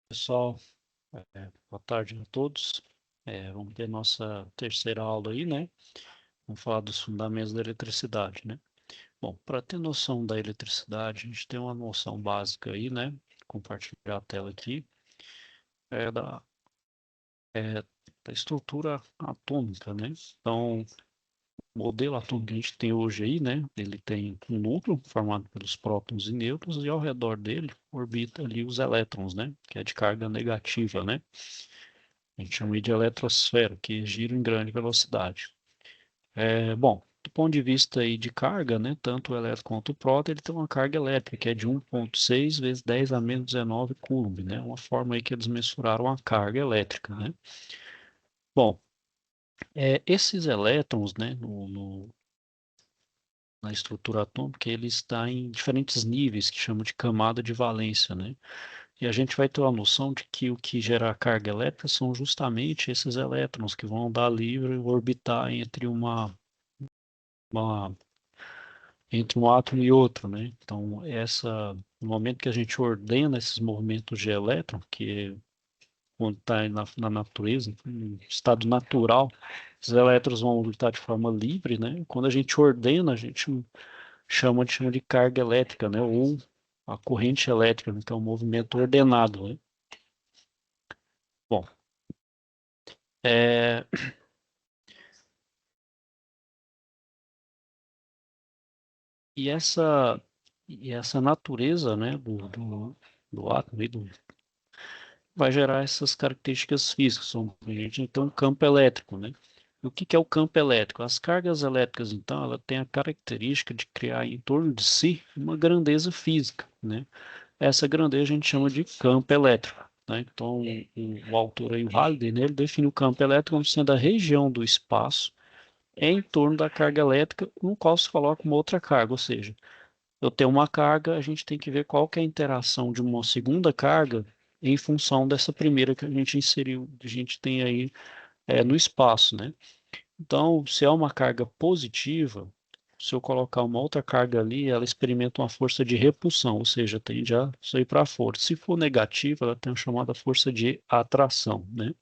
Pessoal, boa tarde a todos. Vamos ter nossa terceira aula aí, né? Vamos falar dos fundamentos da eletricidade, né? Bom, para ter noção da eletricidade, a gente tem uma noção básica aí, né? Compartilhar a tela aqui, é da, é, da estrutura atômica, né? Então, o modelo atômico que a gente tem hoje aí, né? Ele tem um núcleo formado pelos prótons e nêutrons e ao redor dele orbita ali os elétrons, né? Que é de carga negativa, né? A gente chama de eletrosfera, que gira em grande velocidade. Bom, do ponto de vista aí de carga, né, tanto o elétron quanto o próton, ele tem uma carga elétrica, que é de 1,6 vezes 10 a menos 19 coulomb, né, uma forma aí que eles mensuraram a carga elétrica, né. Bom, esses elétrons, né, na estrutura atômica, ele está em diferentes níveis, que chamam de camada de valência, né. E a gente vai ter a noção de que o que gera a carga elétrica são justamente esses elétrons que vão andar livre e orbitar uma, entre um átomo e outro, né? Então, no momento que a gente ordena esses movimentos de elétron, que é quando está na natureza, em estado natural, os elétrons vão orbitar de forma livre, né? Quando a gente ordena, a gente chama de carga elétrica, né? Ou a corrente elétrica, né? Que é um movimento ordenado, né? Bom, é, E essa, e essa natureza, né, do átomo vai gerar essas características físicas. A gente tem um campo elétrico, né? E o que é o campo elétrico? As cargas elétricas, então, ela tem a característica de criar em torno de si uma grandeza física, né? Essa grandeza a gente chama de campo elétrico, né? Então, o autor aí, o Halliday, né, ele define o campo elétrico como sendo a região do espaço em torno da carga elétrica, no qual se coloca uma outra carga, ou seja, eu tenho uma carga, a gente tem que ver qual que é a interação de uma segunda carga em função dessa primeira que a gente inseriu, a gente tem aí no espaço, né? Então, se é uma carga positiva, se eu colocar uma outra carga ali, ela experimenta uma força de repulsão, ou seja, tende a sair para fora. Se for negativa, ela tem a chamada força de atração, né?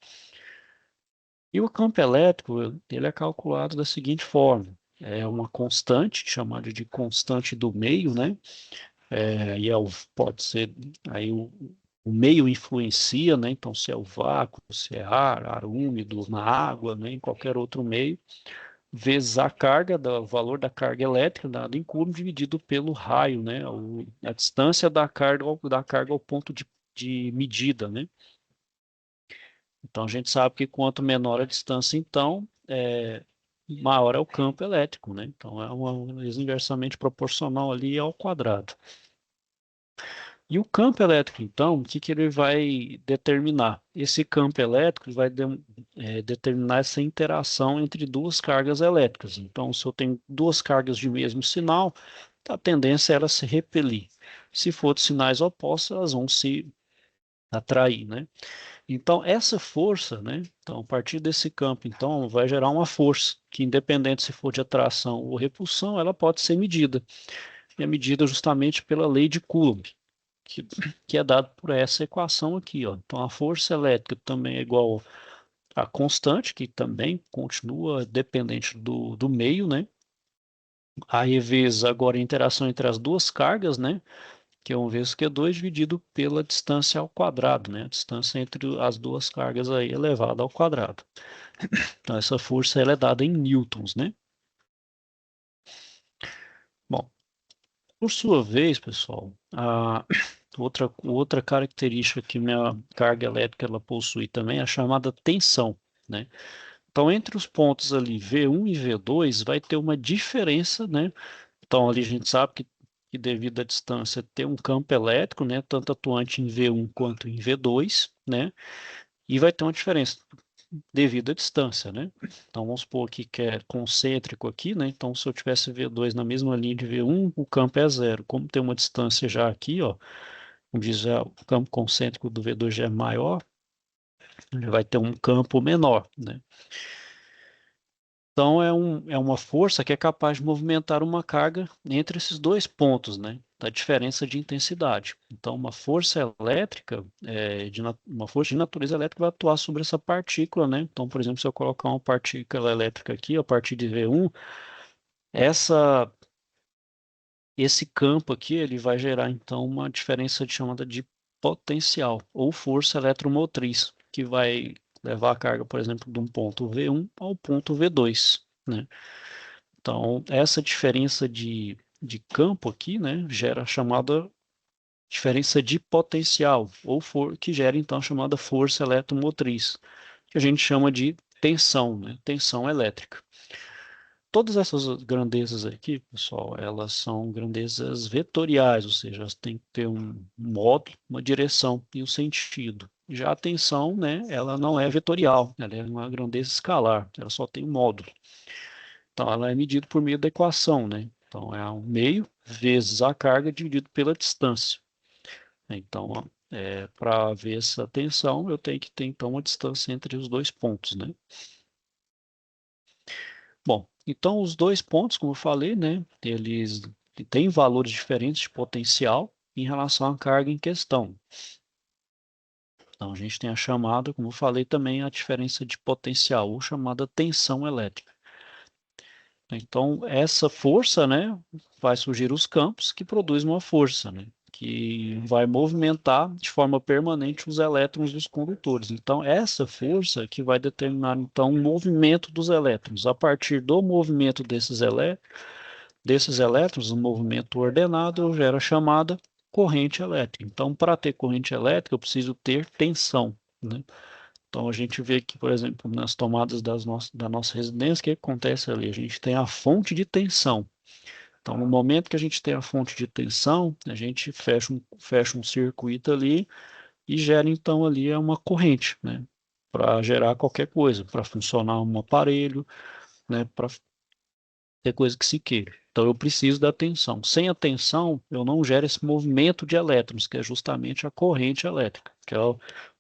E o campo elétrico, ele é calculado da seguinte forma: é uma constante, chamada de constante do meio, né? Pode ser aí o meio influencia, né? Então, se é o vácuo, se é ar úmido, na água, né? Em qualquer outro meio, vezes a carga, o valor da carga elétrica, dado em coulomb, dividido pelo raio, né? A distância da carga ao ponto de medida, né? Então, a gente sabe que quanto menor a distância, então, maior é o campo elétrico, né? Então, é uma inversamente proporcional ali ao quadrado. E o campo elétrico, então, o que que ele vai determinar? Esse campo elétrico vai determinar essa interação entre duas cargas elétricas. Então, se eu tenho duas cargas de mesmo sinal, a tendência é elas se repelir. Se for de sinais opostos, elas vão se atrair, né? Então, essa força, né? Então, a partir desse campo, então, vai gerar uma força que, independente se for de atração ou repulsão, ela pode ser medida. E é medida justamente pela lei de Coulomb, que, que é dado por essa equação aqui, ó. Então, a força elétrica também é igual a constante, que também continua dependente do meio, né? Aí, vezes agora a interação entre as duas cargas, né? Que é 1 vezes Q2 dividido pela distância ao quadrado, né? A distância entre as duas cargas aí elevada ao quadrado. Então, essa força ela é dada em newtons, né? Bom, por sua vez, pessoal, a outra característica que minha carga elétrica ela possui também é a chamada tensão, né? Então, entre os pontos ali V1 e V2 vai ter uma diferença, né? Então, ali a gente sabe que devido à distância tem um campo elétrico, né? Tanto atuante em V1 quanto em V2, né? E vai ter uma diferença devido à distância, né? Então, vamos supor aqui que é concêntrico aqui, né? Então, se eu tivesse V2 na mesma linha de V1, o campo é zero. Como tem uma distância já aqui, ó, como diz já, o campo concêntrico do V2 já é maior, ele vai ter um campo menor, né? Então, é uma força que é capaz de movimentar uma carga entre esses dois pontos, né? da diferença de intensidade. Então, uma força elétrica, uma força de natureza elétrica vai atuar sobre essa partícula, né? Então, por exemplo, se eu colocar uma partícula elétrica aqui, a partir de V1, essa, esse campo aqui, ele vai gerar, então, uma diferença chamada de potencial, ou força eletromotriz, que vai levar a carga, por exemplo, de um ponto V1 ao ponto V2, né? Então, essa diferença de campo aqui, né, gera a chamada diferença de potencial, que gera então a chamada força eletromotriz, que a gente chama de tensão, né, tensão elétrica. Todas essas grandezas aqui, pessoal, elas são grandezas vetoriais, ou seja, elas têm que ter um módulo, uma direção e um sentido. Já a tensão, né, ela não é vetorial, ela é uma grandeza escalar, ela só tem um módulo. Então, ela é medida por meio da equação, né? Então, é um meio vezes a carga dividido pela distância. Então, para ver essa tensão, eu tenho que ter, então, uma distância entre os dois pontos, né? Bom, então, os dois pontos, como eu falei, né? Eles têm valores diferentes de potencial em relação à carga em questão. Então, a gente tem a chamada, como eu falei também, a diferença de potencial, ou chamada tensão elétrica. Então, essa força, né, vai surgir os campos que produzem uma força, né, que vai movimentar de forma permanente os elétrons dos condutores. Então, essa força que vai determinar, então, o movimento dos elétrons. A partir do movimento desses elétrons, um movimento ordenado, gera a chamada corrente elétrica. Então, para ter corrente elétrica, eu preciso ter tensão, né? Então, a gente vê que, por exemplo, nas tomadas da nossa residência, o que acontece ali? A gente tem a fonte de tensão. Então, no momento que a gente tem a fonte de tensão, a gente fecha um circuito ali e gera, então, ali uma corrente, né? Para gerar qualquer coisa, para funcionar um aparelho, né? Para ter coisa que se queira. Então, eu preciso da tensão. Sem a tensão, eu não gero esse movimento de elétrons, que é justamente a corrente elétrica, que é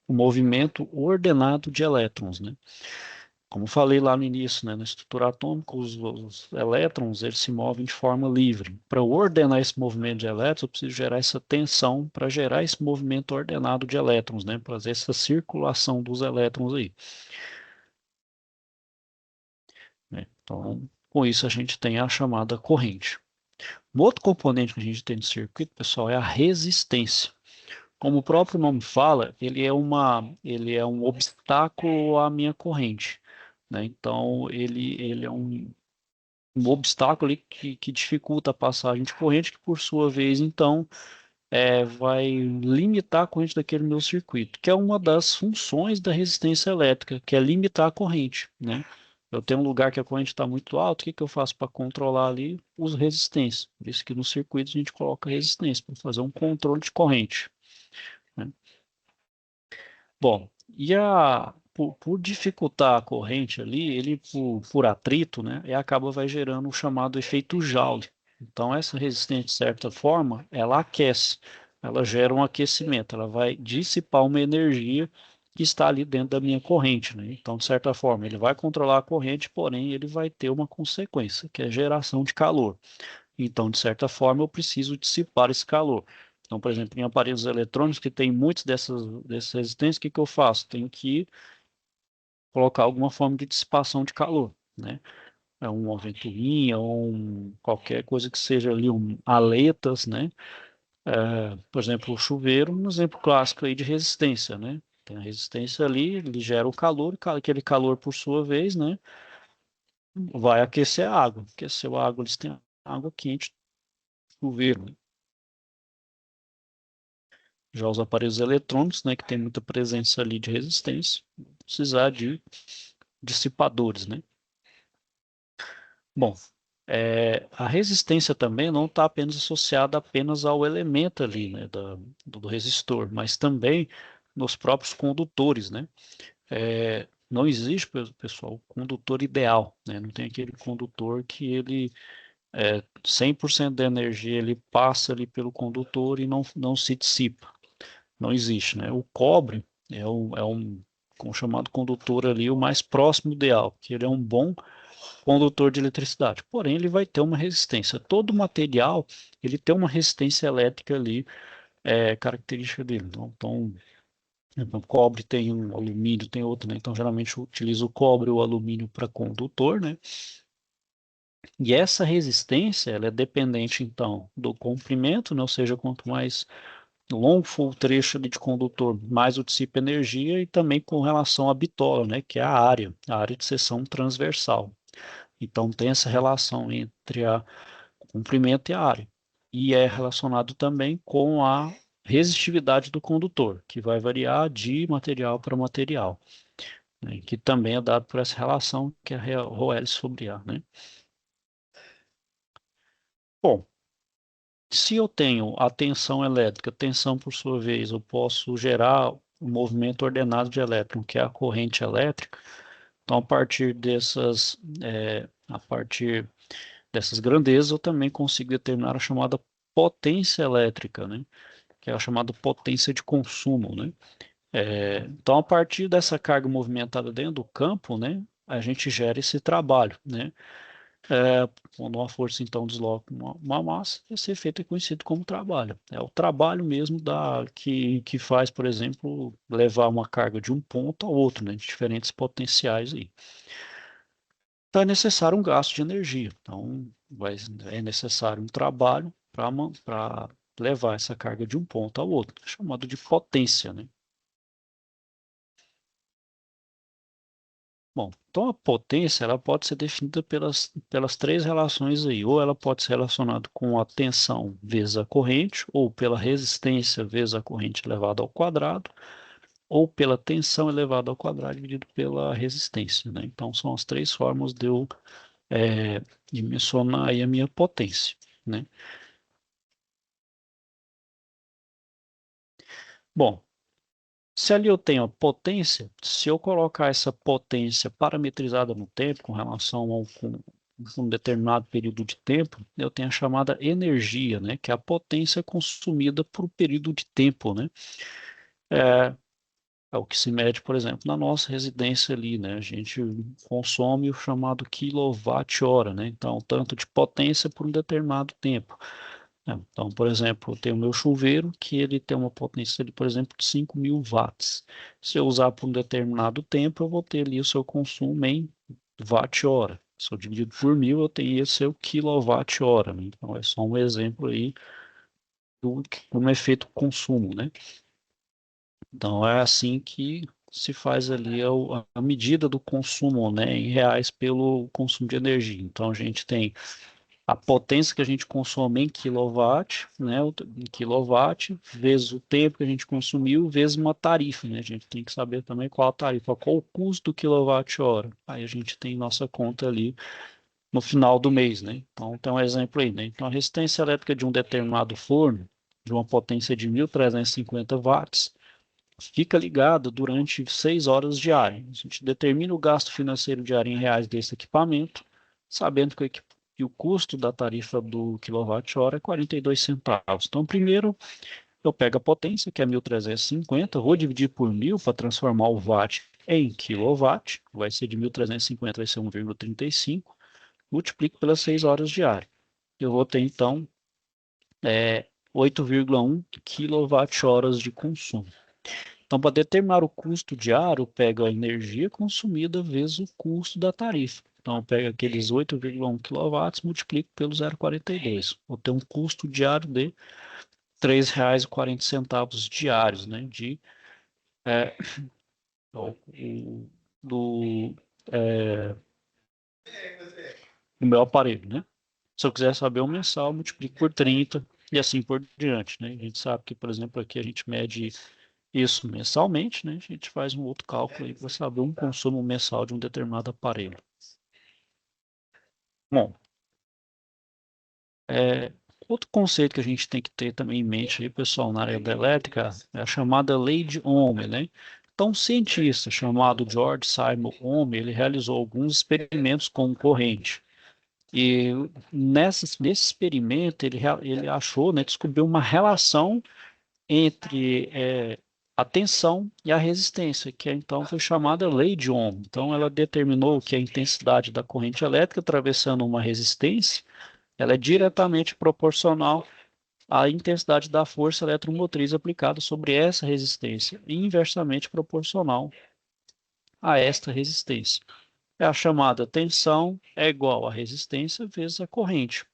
o movimento ordenado de elétrons, né? Como falei lá no início, né, na estrutura atômica, os elétrons eles se movem de forma livre. Para ordenar esse movimento de elétrons, eu preciso gerar essa tensão para gerar esse movimento ordenado de elétrons, né, para fazer essa circulação dos elétrons aí, né? Então, com isso a gente tem a chamada corrente. Um outro componente que a gente tem no circuito, pessoal, é a resistência. Como o próprio nome fala, ele é um obstáculo à minha corrente, né? Então, ele é um obstáculo ali que dificulta a passagem de corrente, que por sua vez, então, vai limitar a corrente daquele meu circuito, que é uma das funções da resistência elétrica, que é limitar a corrente, né? Eu tenho um lugar que a corrente está muito alta, o que que eu faço para controlar ali? Uso resistência. Por isso que no circuito a gente coloca resistência, para fazer um controle de corrente, né? Bom, por dificultar a corrente ali, ele por atrito, né, e acaba vai gerando o chamado efeito Joule. Então essa resistência, de certa forma, ela aquece, ela gera um aquecimento, ela vai dissipar uma energia que está ali dentro da minha corrente, né? Então, de certa forma, ele vai controlar a corrente, porém ele vai ter uma consequência, que é a geração de calor. Então, de certa forma, eu preciso dissipar esse calor. Então, por exemplo, em aparelhos eletrônicos que tem muitas dessas resistências, o que que eu faço? Tenho que colocar alguma forma de dissipação de calor, né? É uma ventoinha ou qualquer coisa que seja ali, aletas, né? Por exemplo, o chuveiro, um exemplo clássico aí de resistência, né? Tem a resistência ali, ele gera o calor, e aquele calor, por sua vez, né? Vai aquecer a água. Aqueceu a água, eles têm água quente, chuveiro, né? Já os aparelhos eletrônicos, né, que tem muita presença ali de resistência, precisar de dissipadores, né? Bom, a resistência também não está apenas associada apenas ao elemento ali, né, do resistor, mas também nos próprios condutores, né? Não existe, pessoal, condutor ideal, né? Não tem aquele condutor que ele 100% da energia ele passa ali pelo condutor e não se dissipa. Não existe, né? O cobre é um como chamado condutor ali, o mais próximo ideal, que ele é um bom condutor de eletricidade. Porém, ele vai ter uma resistência. Todo material, ele tem uma resistência elétrica ali, característica dele. Então, cobre tem um, alumínio tem outro, né? Então, geralmente, eu utilizo o cobre ou o alumínio para condutor, né? E essa resistência, ela é dependente, então, do comprimento, né? Ou seja, quanto mais longo for o trecho ali de condutor, mais o dissipa energia e também com relação à bitola, né? Que é a área de seção transversal. Então, tem essa relação entre o comprimento e a área. E é relacionado também com a resistividade do condutor, que vai variar de material para material, né? Que também é dado por essa relação que é a ρL sobre A, né? Bom, se eu tenho a tensão elétrica, tensão por sua vez, eu posso gerar um movimento ordenado de elétron, que é a corrente elétrica. Então, a partir dessas grandezas, eu também consigo determinar a chamada potência elétrica, né? Que é a chamada potência de consumo, né? Então, a partir dessa carga movimentada dentro do campo, né, a gente gera esse trabalho, né? Quando uma força então desloca uma massa, esse efeito é conhecido como trabalho. É o trabalho mesmo que faz, por exemplo, levar uma carga de um ponto ao outro, né, de diferentes potenciais aí. Então é necessário um gasto de energia. Então é necessário um trabalho para levar essa carga de um ponto ao outro, chamado de potência, né? Bom, então a potência ela pode ser definida pelas três relações aí, ou ela pode ser relacionada com a tensão vezes a corrente, ou pela resistência vezes a corrente elevada ao quadrado, ou pela tensão elevada ao quadrado dividido pela resistência, né? Então são as três formas de eu dimensionar aí a minha potência, né? Bom, se ali eu tenho a potência, se eu colocar essa potência parametrizada no tempo, com relação com um determinado período de tempo, eu tenho a chamada energia, né, que é a potência consumida por um período de tempo, né? É, é o que se mede, por exemplo, na nossa residência ali, né? A gente consome o chamado quilowatt-hora, né? Então, tanto de potência por um determinado tempo. Então, por exemplo, eu tenho o meu chuveiro que ele tem uma potência, de, por exemplo, de 5.000 watts. Se eu usar por um determinado tempo, eu vou ter ali o seu consumo em watt-hora. Se eu dividido por 1.000, eu tenho esse seu quilowatt-hora, né? Então, é só um exemplo aí do efeito consumo, né? Então, é assim que se faz ali a medida do consumo, né, em reais pelo consumo de energia. Então, a gente tem a potência que a gente consome em quilowatt, né, em quilowatt, vezes o tempo que a gente consumiu, vezes uma tarifa, né, a gente tem que saber também qual a tarifa, qual o custo do quilowatt-hora. Aí a gente tem nossa conta ali no final do mês, né. Então, tem um exemplo aí, né. Então, a resistência elétrica de um determinado forno, de uma potência de 1.350 watts, fica ligada durante 6 horas diárias. A gente determina o gasto financeiro diário em reais desse equipamento, sabendo que o custo da tarifa do quilowatt-hora é 42 centavos. Então, primeiro, eu pego a potência, que é 1.350, vou dividir por 1.000 para transformar o watt em quilowatt, vai ser de 1.350, vai ser 1,35, multiplico pelas 6 horas diárias. Eu vou ter, então, 8,1 kWh de consumo. Então, para determinar o custo diário, eu pego a energia consumida vezes o custo da tarifa. Então, eu pego aqueles 8,1 kW, multiplico pelo 0,42. Vou ter um custo diário de R$ 3,40 diários, né? É, do, é, do meu aparelho, né? Se eu quiser saber o mensal, eu multiplico por 30 e assim por diante, né? A gente sabe que, por exemplo, aqui a gente mede isso mensalmente, né? A gente faz um outro cálculo aí para saber um consumo mensal de um determinado aparelho. Bom, outro conceito que a gente tem que ter também em mente aí, pessoal, na área da elétrica, é a chamada lei de Ohm, né? Então, um cientista chamado George Simon Ohm, ele realizou alguns experimentos com corrente. E nesse experimento, ele achou, né, descobriu uma relação entre a tensão e a resistência, que então foi chamada lei de Ohm. Então, ela determinou que a intensidade da corrente elétrica atravessando uma resistência, ela é diretamente proporcional à intensidade da força eletromotriz aplicada sobre essa resistência, e inversamente proporcional a esta resistência. É a chamada tensão é igual a resistência vezes a corrente,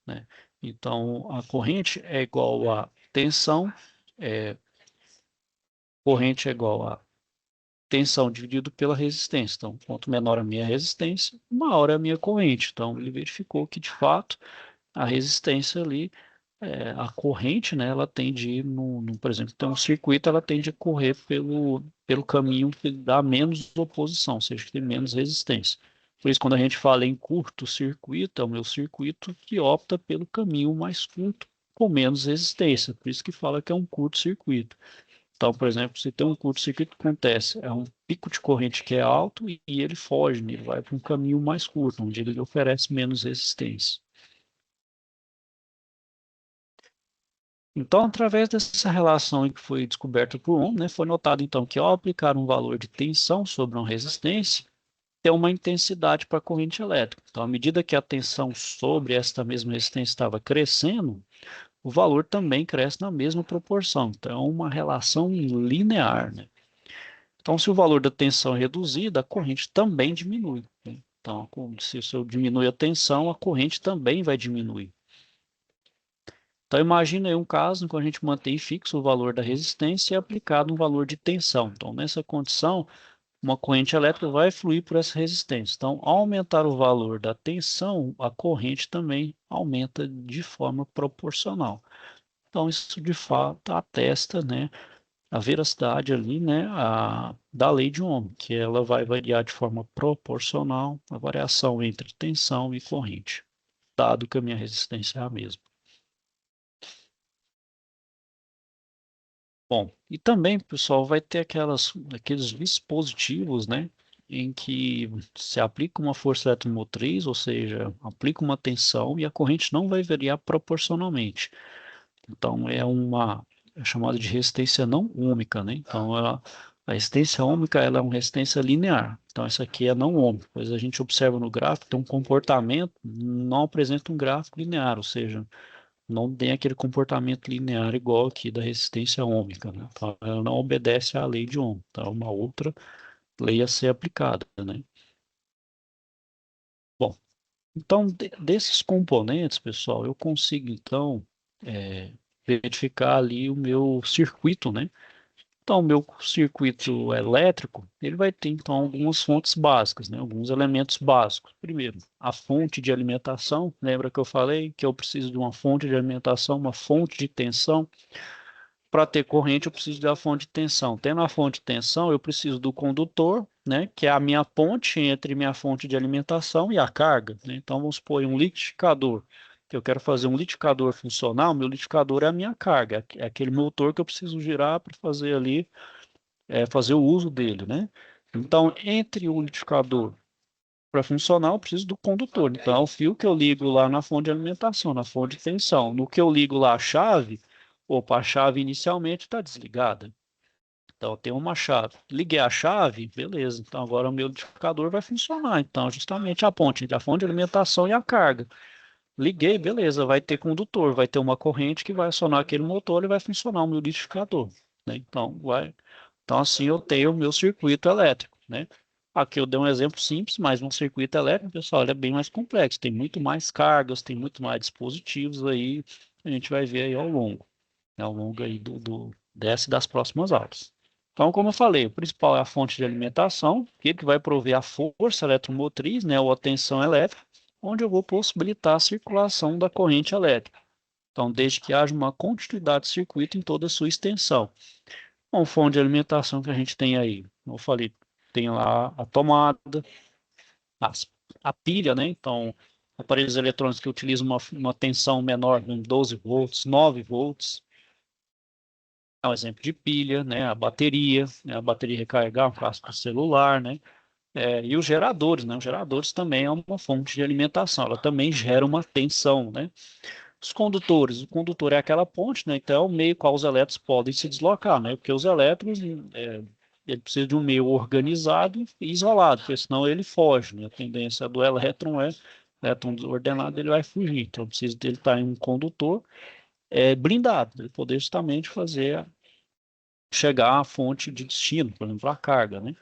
né? Então, a corrente é igual a tensão, corrente é igual a tensão dividido pela resistência. Então, quanto menor a minha resistência, maior é a minha corrente. Então, ele verificou que, de fato, a resistência ali, a corrente, né, ela tende a ir por exemplo, tem um circuito, ela tende a correr pelo caminho que dá menos oposição, ou seja, que tem menos resistência. Por isso, quando a gente fala em curto-circuito, é o meu circuito que opta pelo caminho mais curto, com menos resistência. Por isso que fala que é um curto-circuito. Então, por exemplo, se tem um curto-circuito, o que acontece? É um pico de corrente que é alto e ele foge, né? Ele vai para um caminho mais curto, onde ele oferece menos resistência. Então, através dessa relação que foi descoberta por Ohm, né, foi notado então que ao aplicar um valor de tensão sobre uma resistência, tem uma intensidade para a corrente elétrica. Então, à medida que a tensão sobre esta mesma resistência estava crescendo, o valor também cresce na mesma proporção. Então, é uma relação linear, né? Então, se o valor da tensão é reduzido, a corrente também diminui, né? Então, se eu diminui a tensão, a corrente também vai diminuir. Então, imagine aí um caso em que a gente mantém fixo o valor da resistência e é aplicado um valor de tensão. Então, nessa condição, uma corrente elétrica vai fluir por essa resistência. Então, ao aumentar o valor da tensão, a corrente também aumenta de forma proporcional. Então, isso de fato atesta, né, a veracidade ali, né, da lei de Ohm, que ela vai variar de forma proporcional a variação entre tensão e corrente, dado que a minha resistência é a mesma. Bom, e também, pessoal, vai ter aqueles dispositivos, né, em que se aplica uma força eletromotriz, ou seja, aplica uma tensão e a corrente não vai variar proporcionalmente. Então, é chamada de resistência não ômica, né? Então, a resistência ômica, ela é uma resistência linear. Então, essa aqui é não ômica, pois a gente observa no gráfico, tem um comportamento, não apresenta um gráfico linear, ou seja, não tem aquele comportamento linear igual aqui da resistência ômica, né? Então, ela não obedece à lei de Ohm. Então, é uma outra lei a ser aplicada, né? Bom, então, desses componentes, pessoal, eu consigo, então, verificar ali o meu circuito, né? Então, o meu circuito elétrico, ele vai ter, então, algumas fontes básicas, né? Alguns elementos básicos. Primeiro, a fonte de alimentação. Lembra que eu falei que eu preciso de uma fonte de alimentação, uma fonte de tensão. Para ter corrente, eu preciso da fonte de tensão. Tendo a fonte de tensão, eu preciso do condutor, né, que é a minha ponte entre minha fonte de alimentação e a carga, né? Então, vamos supor um liquidificador. Eu quero fazer um liquidificador funcional, meu liquidificador é a minha carga, é aquele motor que eu preciso girar para fazer ali, fazer o uso dele, né? Então, entre o liquidificador para funcionar, eu preciso do condutor. Então, é o fio que eu ligo lá na fonte de alimentação, na fonte de tensão. No que eu ligo lá a chave, opa, a chave inicialmente está desligada. Então, eu tenho uma chave. Liguei a chave, beleza. Então, agora o meu liquidificador vai funcionar. Então, justamente a ponte entre a fonte de alimentação e a carga. Liguei, beleza. Vai ter condutor, vai ter uma corrente que vai acionar aquele motor e vai funcionar o meu liquidificador, né? Então, assim eu tenho o meu circuito elétrico, né? Aqui eu dei um exemplo simples, mas um circuito elétrico, pessoal, ele é bem mais complexo. Tem muito mais cargas, tem muito mais dispositivos aí. A gente vai ver aí ao longo aí dessa e das próximas aulas. Então, como eu falei, o principal é a fonte de alimentação, que vai prover a força eletromotriz, né, ou a tensão elétrica, onde eu vou possibilitar a circulação da corrente elétrica. Então, desde que haja uma continuidade de circuito em toda a sua extensão. Bom, fonte de alimentação que a gente tem aí, como eu falei, tem lá a tomada, as- a pilha, né? Então, aparelhos eletrônicos que utilizam uma tensão menor, com 12 volts, 9 volts, é um exemplo de pilha, né? A bateria, né? A bateria recarregável, um caso para celular, né? E os geradores, né? Os geradores também é uma fonte de alimentação, ela também gera uma tensão, né? Os condutores, o condutor é aquela ponte, né? Então é o meio qual os elétrons podem se deslocar, né? Porque os elétrons, ele precisa de um meio organizado e isolado, porque senão ele foge, né? A tendência do elétron desordenado, ele vai fugir. Então precisa dele estar em um condutor blindado, para ele poder justamente fazer chegar à fonte de destino, por exemplo, a carga, né?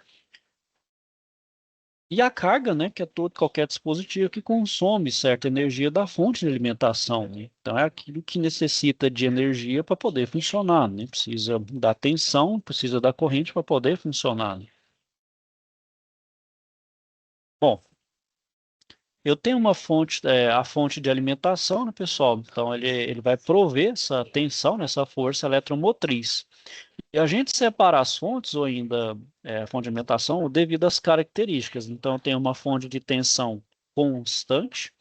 E a carga, né, que é todo qualquer dispositivo que consome certa energia da fonte de alimentação, né? Então é aquilo que necessita de energia para poder funcionar, né? Precisa da tensão, precisa da corrente para poder funcionar, né? Bom, eu tenho uma fonte, a fonte de alimentação, né, pessoal? Então ele vai prover essa tensão, né, essa força eletromotriz. E a gente separa as fontes, ou ainda a fonte de alimentação, devido às características. Então, eu tenho uma fonte de tensão constante,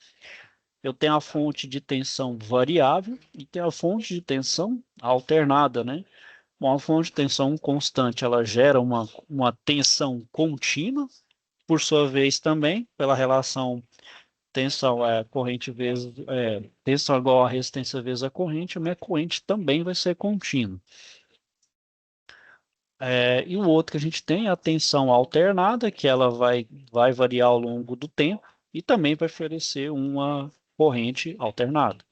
eu tenho a fonte de tensão variável e tenho a fonte de tensão alternada, né? Bom, a fonte de tensão constante, ela gera uma tensão contínua, por sua vez também, pela relação tensão corrente vezes tensão igual a resistência vezes a corrente, a minha corrente também vai ser contínua. E o outro que a gente tem é a tensão alternada, que ela vai variar ao longo do tempo e também vai oferecer uma corrente alternada.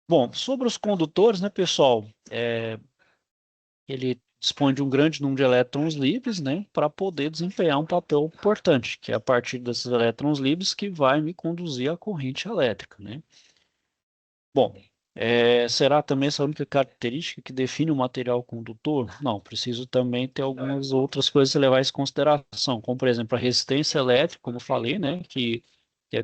Bom, sobre os condutores, né, pessoal, ele dispõe de um grande número de elétrons livres, né, para poder desempenhar um papel importante, que é a partir desses elétrons livres que vai me conduzir à corrente elétrica, né? Bom, será também essa a única característica que define o material condutor? Não, preciso também ter algumas outras coisas a levar em consideração, como por exemplo a resistência elétrica, como eu falei, né, que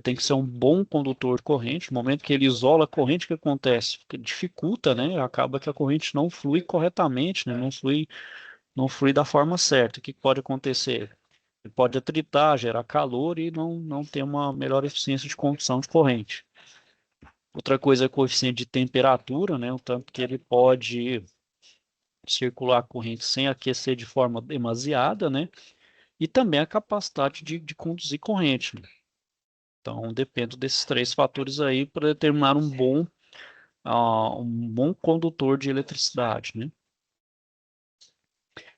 tem que ser um bom condutor de corrente. No momento que ele isola a corrente, o que acontece? Que dificulta, né? Acaba que a corrente não flui corretamente, né? Não flui da forma certa. O que pode acontecer? Ele pode atritar, gerar calor e não ter uma melhor eficiência de condução de corrente. Outra coisa é o coeficiente de temperatura, né? O tanto que ele pode circular a corrente sem aquecer de forma demasiada, né? E também a capacidade de conduzir corrente, né? Então, depende desses três fatores aí para determinar um bom condutor de eletricidade, né?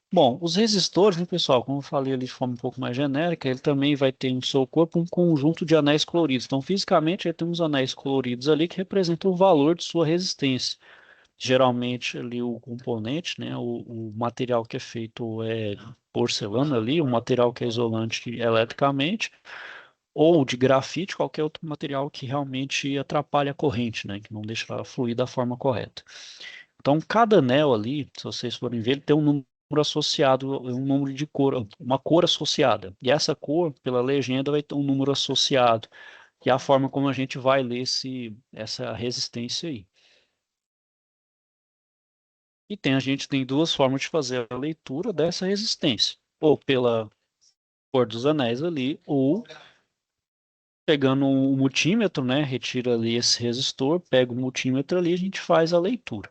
Bom, os resistores, né, pessoal, como eu falei ali de forma um pouco mais genérica, ele também vai ter no seu corpo um conjunto de anéis coloridos. Então, fisicamente, ele tem uns anéis coloridos ali que representam o valor de sua resistência. Geralmente ali o componente, né, o material que é feito é porcelana ali, um material que é isolante eletricamente, ou de grafite, qualquer outro material que realmente atrapalha a corrente, né, que não deixa ela fluir da forma correta. Então, cada anel ali, se vocês forem ver, ele tem um número associado, um número de cor, uma cor associada. E essa cor, pela legenda, vai ter um número associado, que é a forma como a gente vai ler essa resistência aí. A gente tem duas formas de fazer a leitura dessa resistência, ou pela cor dos anéis ali, ou pegando um multímetro, né? Retira ali esse resistor, pega o multímetro ali, e a gente faz a leitura.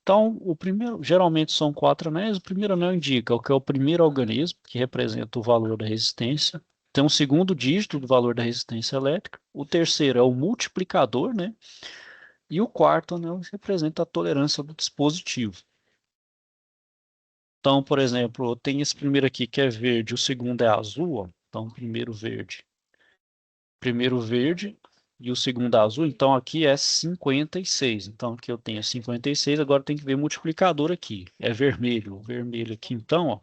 Então, o primeiro, geralmente são quatro anéis. O primeiro anel indica o que é o primeiro organismo, que representa o valor da resistência. Tem um segundo dígito do valor da resistência elétrica. O terceiro é o multiplicador, né? E o quarto anel representa a tolerância do dispositivo. Então, por exemplo, tem esse primeiro aqui que é verde, o segundo é azul, ó. Então, primeiro verde e o segundo azul. Então, aqui é 56. Então, aqui eu tenho 56, agora tem que ver o multiplicador aqui. É vermelho. O vermelho aqui, então, ó.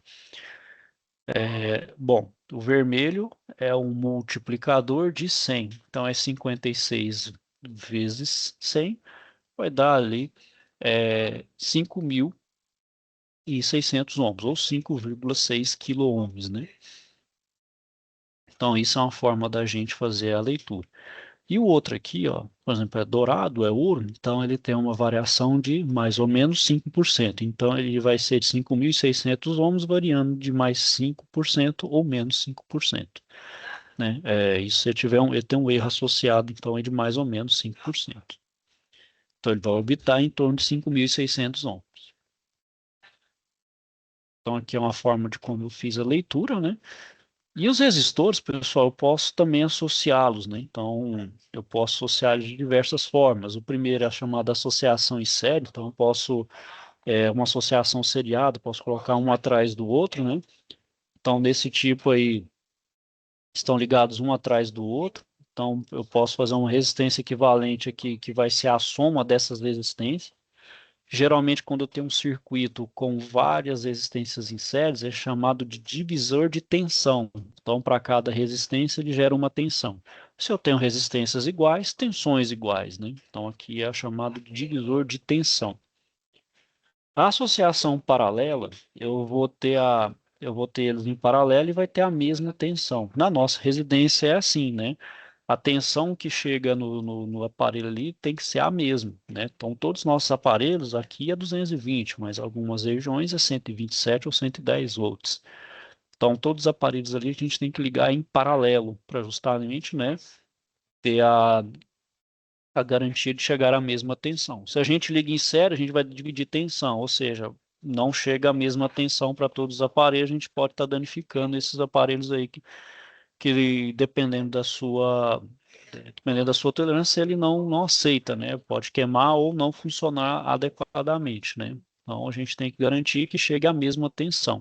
Bom, o vermelho é um multiplicador de 100. Então, é 56 vezes 100, vai dar ali 5.600 ohms, ou 5,6 quiloohms, né? Então, isso é uma forma da gente fazer a leitura. E o outro aqui, ó, por exemplo, é dourado, é ouro, então ele tem uma variação de mais ou menos 5%. Então, ele vai ser de 5.600 ohms, variando de mais 5% ou menos 5%. Né? Isso se tiver ele tem um erro associado, então é de mais ou menos 5%. Então, ele vai orbitar em torno de 5.600 ohms. Então, aqui é uma forma de como eu fiz a leitura, né? E os resistores, pessoal, eu posso também associá-los, né? Então, eu posso associar de diversas formas. O primeiro é a chamada associação em série, então eu posso, uma associação seriada, posso colocar um atrás do outro, né? Então, desse tipo aí, estão ligados um atrás do outro. Então, eu posso fazer uma resistência equivalente aqui, que vai ser a soma dessas resistências. Geralmente, quando eu tenho um circuito com várias resistências em séries, é chamado de divisor de tensão. Então, para cada resistência, ele gera uma tensão. Se eu tenho resistências iguais, tensões iguais, né? Então, aqui é chamado de divisor de tensão. A associação paralela, eu vou ter eles em paralelo e vai ter a mesma tensão. Na nossa residência é assim, né? A tensão que chega no aparelho ali tem que ser a mesma, né? Então, todos os nossos aparelhos aqui é 220, mas algumas regiões é 127 ou 110 volts. Então, todos os aparelhos ali a gente tem que ligar em paralelo para justamente, né, ter a garantia de chegar à mesma tensão. Se a gente liga em série, a gente vai dividir tensão, ou seja, não chega a mesma tensão para todos os aparelhos, a gente pode estar danificando esses aparelhos aí que dependendo da sua tolerância, ele não aceita, né? Pode queimar ou não funcionar adequadamente, né? Então a gente tem que garantir que chegue à mesma tensão.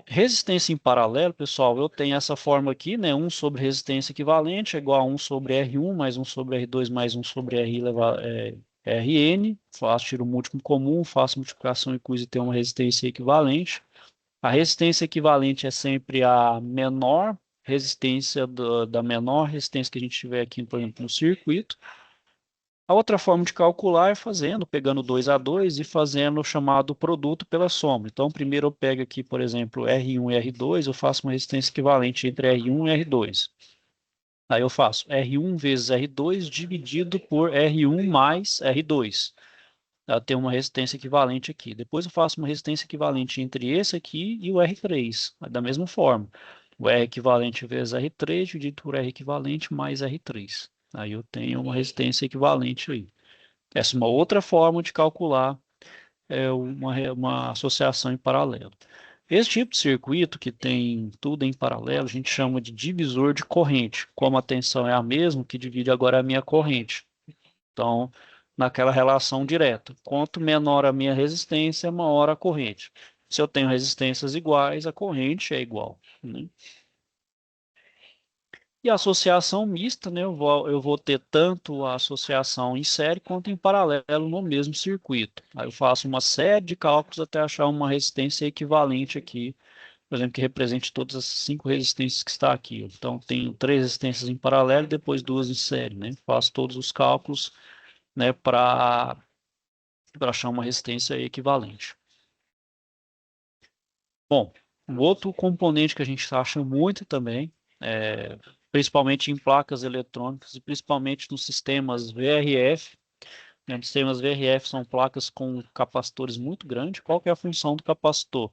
Resistência em paralelo, pessoal, eu tenho essa forma aqui, né? 1 sobre resistência equivalente é igual a 1 sobre R1 mais 1 sobre R2 mais 1 sobre Rn. Faço, tiro o múltiplo comum, faço multiplicação e coisa e tenho uma resistência equivalente. A resistência equivalente é sempre a menor resistência da menor resistência que a gente tiver aqui, por exemplo, no circuito. A outra forma de calcular é pegando 2 a 2 e fazendo o chamado produto pela soma. Então, primeiro eu pego aqui, por exemplo, R1 e R2, eu faço uma resistência equivalente entre R1 e R2. Aí eu faço R1 vezes R2 dividido por R1 mais R2. Ela tem uma resistência equivalente aqui. Depois eu faço uma resistência equivalente entre esse aqui e o R3, da mesma forma. O R equivalente vezes R3 dividido por R equivalente mais R3. Aí eu tenho uma resistência equivalente aí. Essa é uma outra forma de calcular uma associação em paralelo. Esse tipo de circuito que tem tudo em paralelo, a gente chama de divisor de corrente. Como a tensão é a mesma, que divide agora a minha corrente. Então, naquela relação direta, quanto menor a minha resistência, maior a corrente. Se eu tenho resistências iguais, a corrente é igual, né? E a associação mista, né? Eu vou ter tanto a associação em série quanto em paralelo no mesmo circuito. Aí eu faço uma série de cálculos até achar uma resistência equivalente aqui, por exemplo, que represente todas as 5 resistências que está aqui. Então, tenho 3 resistências em paralelo e depois 2 em série, né? Faço todos os cálculos, né, para achar uma resistência equivalente. Bom, um outro componente que a gente acha muito também, principalmente em placas eletrônicas e principalmente nos sistemas VRF, né? Os sistemas VRF são placas com capacitores muito grandes. Qual que é a função do capacitor?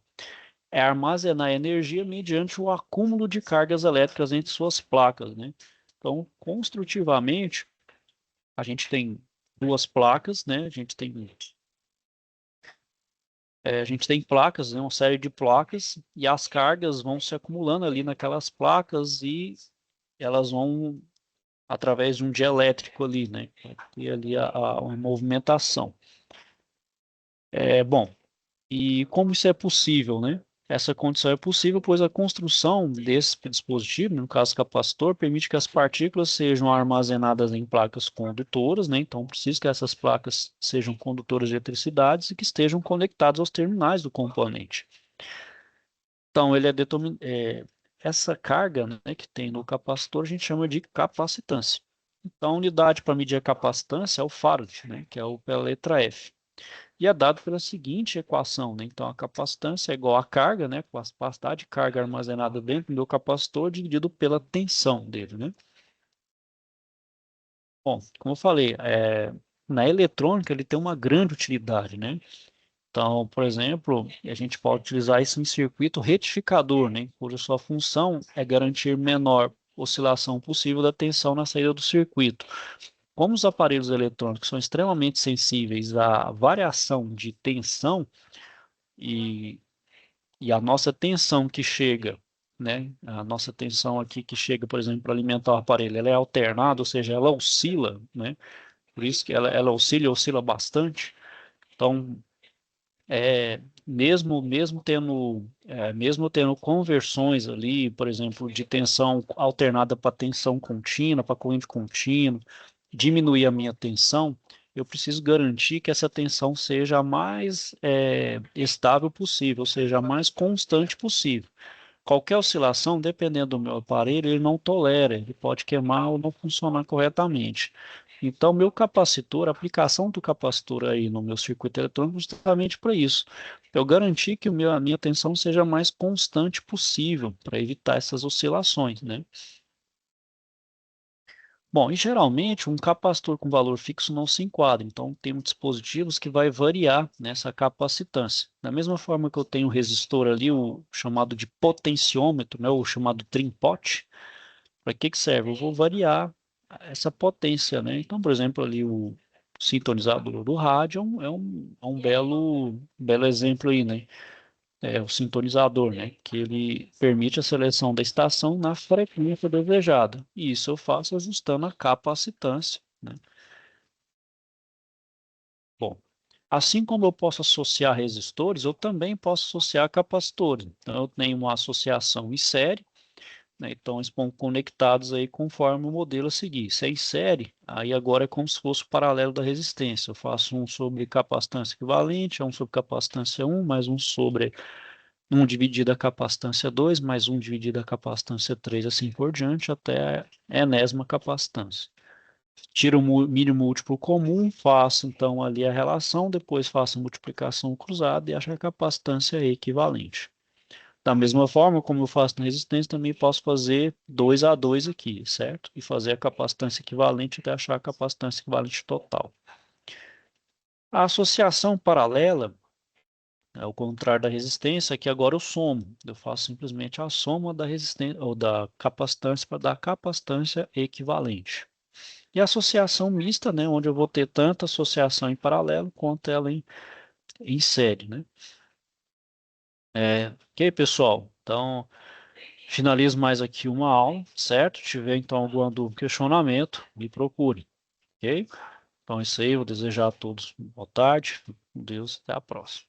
É armazenar energia mediante o acúmulo de cargas elétricas entre suas placas, né? Então, construtivamente, a gente tem duas placas, né? A gente tem placas, né, uma série de placas, e as cargas vão se acumulando ali naquelas placas e elas vão, através de um dielétrico ali, né, ter ali uma movimentação. Bom, e como isso é possível, né? Essa condição é possível, pois a construção desse dispositivo, no caso capacitor, permite que as partículas sejam armazenadas em placas condutoras, né? Então, precisa que essas placas sejam condutoras de eletricidade e que estejam conectadas aos terminais do componente. Então, essa carga, né, que tem no capacitor, a gente chama de capacitância. Então, a unidade para medir a capacitância é o farad, né, que é pela letra F. E é dado pela seguinte equação, né? Então, a capacitância é igual à carga, né, com a capacidade de carga armazenada dentro do capacitor dividido pela tensão dele, né? Bom, como eu falei, na eletrônica ele tem uma grande utilidade, né? Então, por exemplo, a gente pode utilizar isso em circuito retificador, né, cuja sua função é garantir menor oscilação possível da tensão na saída do circuito. Como os aparelhos eletrônicos são extremamente sensíveis à variação de tensão e, e a nossa tensão que chega, né? A nossa tensão aqui que chega, por exemplo, para alimentar o aparelho, ela é alternada, ou seja, ela oscila, né? Por isso que ela oscila bastante. Então, mesmo tendo conversões ali, por exemplo, de tensão alternada para tensão contínua, para corrente contínua, diminuir a minha tensão, eu preciso garantir que essa tensão seja a mais estável possível, ou seja, a mais constante possível. Qualquer oscilação, dependendo do meu aparelho, ele não tolera, ele pode queimar ou não funcionar corretamente. Então, meu capacitor, a aplicação do capacitor aí no meu circuito eletrônico é justamente para isso. Eu garantir que a minha tensão seja a mais constante possível, para evitar essas oscilações, né? Bom, e geralmente um capacitor com valor fixo não se enquadra, então tem dispositivos que vai variar nessa capacitância. Da mesma forma que eu tenho um resistor ali, o chamado de potenciômetro, né, o chamado trim pot, para que que serve? Eu vou variar essa potência, né? Então, por exemplo, ali o sintonizador do rádio é um belo exemplo aí, né? É o sintonizador, né? Que ele permite a seleção da estação na frequência desejada. E isso eu faço ajustando a capacitância, né? Bom, assim como eu posso associar resistores, eu também posso associar capacitores. Então, eu tenho uma associação em série, né? Então, eles estão conectados aí conforme o modelo a seguir. Se é em série, aí agora é como se fosse o paralelo da resistência. Eu faço um sobre capacitância equivalente, um sobre capacitância um mais um sobre um dividido a capacitância 2 mais um dividido a capacitância 3 assim por diante, até a enésima capacitância. Tiro o mínimo múltiplo comum, faço então ali a relação, depois faço a multiplicação cruzada e acho a capacitância equivalente. Da mesma forma, como eu faço na resistência, também posso fazer 2 a 2 aqui, certo? E fazer a capacitância equivalente até achar a capacitância equivalente total. A associação paralela, ao contrário da resistência, é que agora eu somo. Eu faço simplesmente a soma da resistência ou da capacitância para dar capacitância equivalente. E a associação mista, né, onde eu vou ter tanto associação em paralelo quanto ela em série, né? Ok, pessoal? Então, finalizo mais aqui uma aula, certo? Se tiver então alguma dúvida, questionamento, me procure, ok? Então, é isso aí. Vou desejar a todos boa tarde. Com Deus, até a próxima.